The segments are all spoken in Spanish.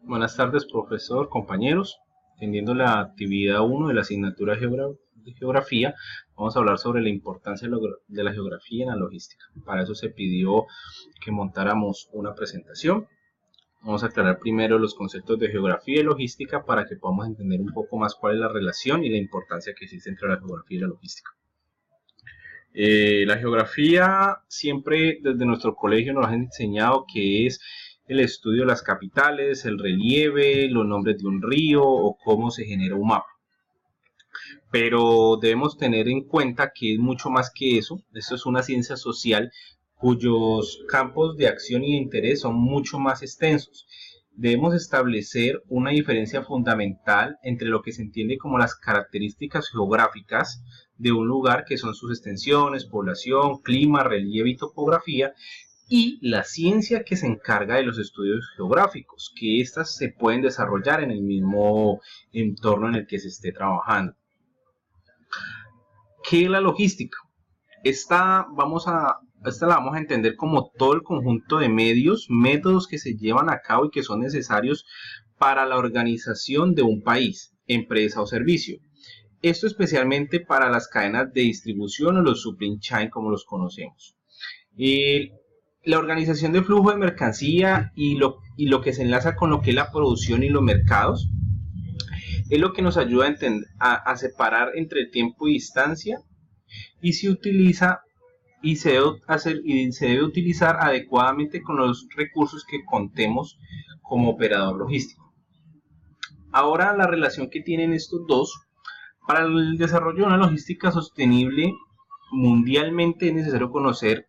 Buenas tardes, profesor, compañeros. Atendiendo la actividad 1 de la asignatura de Geografía, vamos a hablar sobre la importancia de la geografía en la logística. Para eso se pidió que montáramos una presentación. Vamos a aclarar primero los conceptos de geografía y logística para que podamos entender un poco más cuál es la relación y la importancia que existe entre la geografía y la logística. La geografía siempre desde nuestro colegio nos han enseñado que es el estudio de las capitales, el relieve, los nombres de un río o cómo se genera un mapa. Pero debemos tener en cuenta que es mucho más que eso. Esto es una ciencia social cuyos campos de acción y de interés son mucho más extensos. Debemos establecer una diferencia fundamental entre lo que se entiende como las características geográficas de un lugar, que son sus extensiones, población, clima, relieve y topografía, y la ciencia que se encarga de los estudios geográficos, que éstas se pueden desarrollar en el mismo entorno en el que se esté trabajando. ¿Qué es la logística? Esta la vamos a entender como todo el conjunto de métodos que se llevan a cabo y que son necesarios para la organización de un país, empresa o servicio. Esto especialmente para las cadenas de distribución o los supply chain como los conocemos. La organización de flujo de mercancía y lo que se enlaza con lo que es la producción y los mercados es lo que nos ayuda a separar entre tiempo y distancia, y se utiliza y se debe utilizar adecuadamente con los recursos que contemos como operador logístico. Ahora, la relación que tienen estos dos: para el desarrollo de una logística sostenible mundialmente es necesario conocer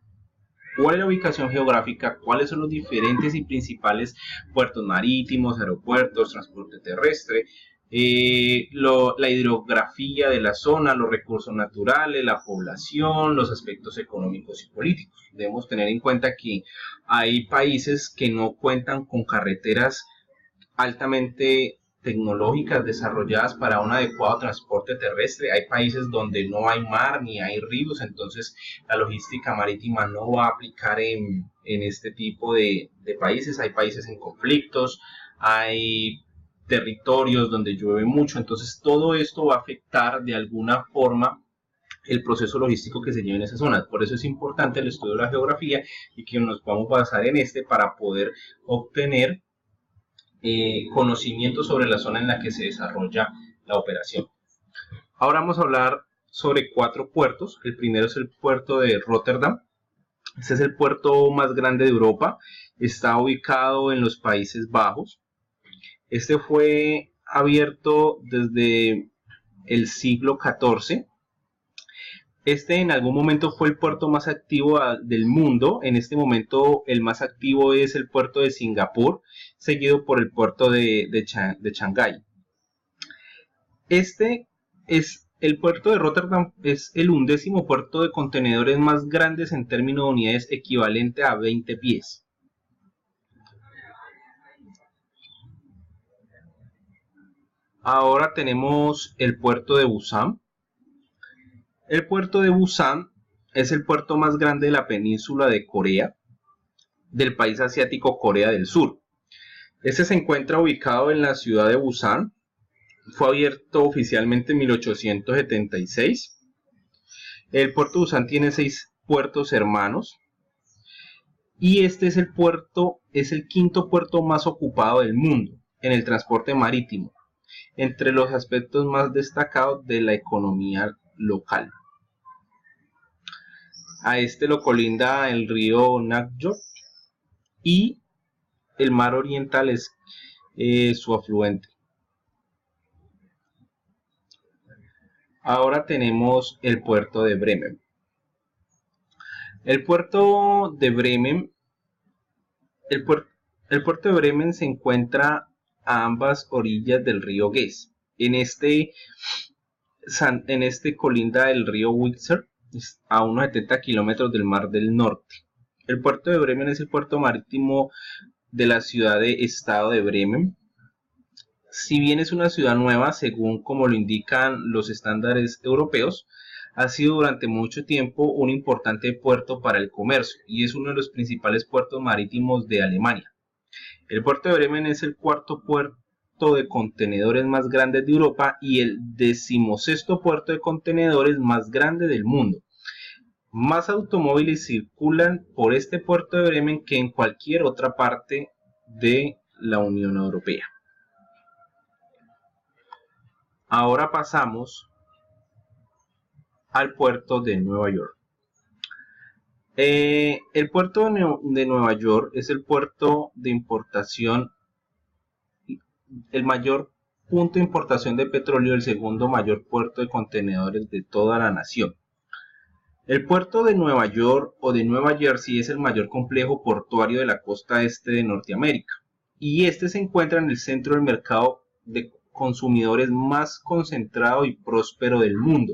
cuál es la ubicación geográfica, cuáles son los diferentes y principales puertos marítimos, aeropuertos, transporte terrestre, la hidrografía de la zona, los recursos naturales, la población, los aspectos económicos y políticos. Debemos tener en cuenta que hay países que no cuentan con carreteras altamente tecnológicas desarrolladas para un adecuado transporte terrestre. Hay países donde no hay mar ni hay ríos, entonces la logística marítima no va a aplicar en este tipo de países. Hay países en conflictos, hay territorios donde llueve mucho, entonces todo esto va a afectar de alguna forma el proceso logístico que se lleva en esa zona. Por eso es importante el estudio de la geografía y que nos podamos basar en este para poder obtener conocimiento sobre la zona en la que se desarrolla la operación. Ahora vamos a hablar sobre 4 puertos. El primero es el puerto de Rotterdam. Este es el puerto más grande de Europa. Está ubicado en los Países Bajos. Este fue abierto desde el siglo XIV. Este en algún momento fue el puerto más activo del mundo. En este momento el más activo es el puerto de Singapur, seguido por el puerto de Shanghái. El puerto de Rotterdam es el 11º puerto de contenedores más grandes en términos de unidades, equivalente a 20 pies. Ahora tenemos el puerto de Busan. El puerto de Busan es el puerto más grande de la península de Corea, del país asiático Corea del Sur. Este se encuentra ubicado en la ciudad de Busan. Fue abierto oficialmente en 1876. El puerto de Busan tiene 6 puertos hermanos. Y este es el 5º puerto más ocupado del mundo en el transporte marítimo, entre los aspectos más destacados de la economía local. A este lo colinda el río Nagyo y el mar Oriental es su afluente. Ahora tenemos el puerto de Bremen. El puerto de Bremen se encuentra a ambas orillas del río Ges. En este colinda el río Weser, a unos 70 kilómetros del Mar del Norte. El puerto de Bremen es el puerto marítimo de la ciudad-estado de Bremen. Si bien es una ciudad nueva, según como lo indican los estándares europeos, ha sido durante mucho tiempo un importante puerto para el comercio y es uno de los principales puertos marítimos de Alemania. El puerto de Bremen es el cuarto puerto de contenedores más grande de Europa y el 16º puerto de contenedores más grande del mundo. Más automóviles circulan por este puerto de Bremen que en cualquier otra parte de la Unión Europea. Ahora pasamos al puerto de Nueva York. El puerto de Nueva York es el puerto de importación, el mayor punto de importación de petróleo, el segundo mayor puerto de contenedores de toda la nación. El puerto de Nueva York o de Nueva Jersey es el mayor complejo portuario de la costa este de Norteamérica y este se encuentra en el centro del mercado de consumidores más concentrado y próspero del mundo,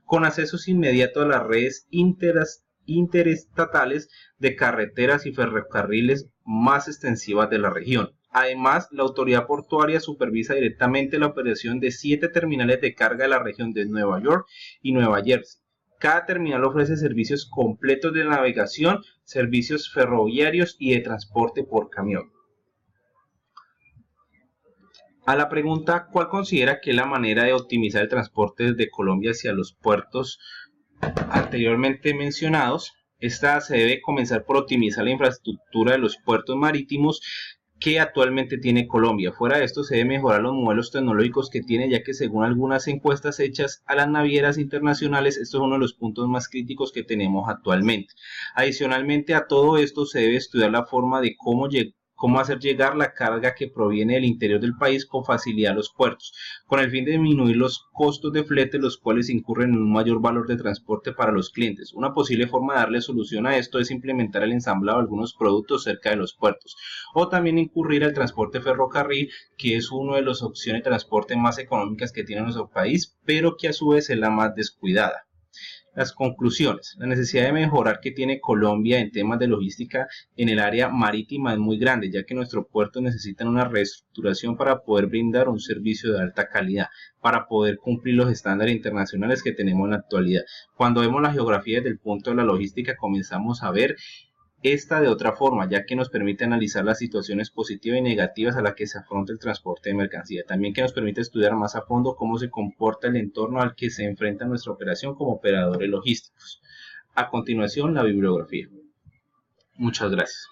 con accesos inmediatos a las redes interestatales de carreteras y ferrocarriles más extensivas de la región. Además, la autoridad portuaria supervisa directamente la operación de 7 terminales de carga de la región de Nueva York y Nueva Jersey. Cada terminal ofrece servicios completos de navegación, servicios ferroviarios y de transporte por camión. A la pregunta ¿cuál considera que es la manera de optimizar el transporte desde Colombia hacia los puertos anteriormente mencionados? Esta se debe comenzar por optimizar la infraestructura de los puertos marítimos que actualmente tiene Colombia. Fuera de esto se debe mejorar los modelos tecnológicos que tiene, ya que según algunas encuestas hechas a las navieras internacionales, esto es uno de los puntos más críticos que tenemos actualmente. Adicionalmente a todo esto se debe estudiar la forma de cómo hacer llegar la carga que proviene del interior del país con facilidad a los puertos, con el fin de disminuir los costos de flete, los cuales incurren en un mayor valor de transporte para los clientes. Una posible forma de darle solución a esto es implementar el ensamblado de algunos productos cerca de los puertos, o también incurrir al transporte ferrocarril, que es una de las opciones de transporte más económicas que tiene nuestro país, pero que a su vez es la más descuidada. Las conclusiones. La necesidad de mejorar que tiene Colombia en temas de logística en el área marítima es muy grande, ya que nuestros puertos necesitan una reestructuración para poder brindar un servicio de alta calidad, para poder cumplir los estándares internacionales que tenemos en la actualidad. Cuando vemos la geografía desde el punto de la logística, comenzamos a ver esta de otra forma, ya que nos permite analizar las situaciones positivas y negativas a las que se afronta el transporte de mercancía. También que nos permite estudiar más a fondo cómo se comporta el entorno al que se enfrenta nuestra operación como operadores logísticos. A continuación, la bibliografía. Muchas gracias.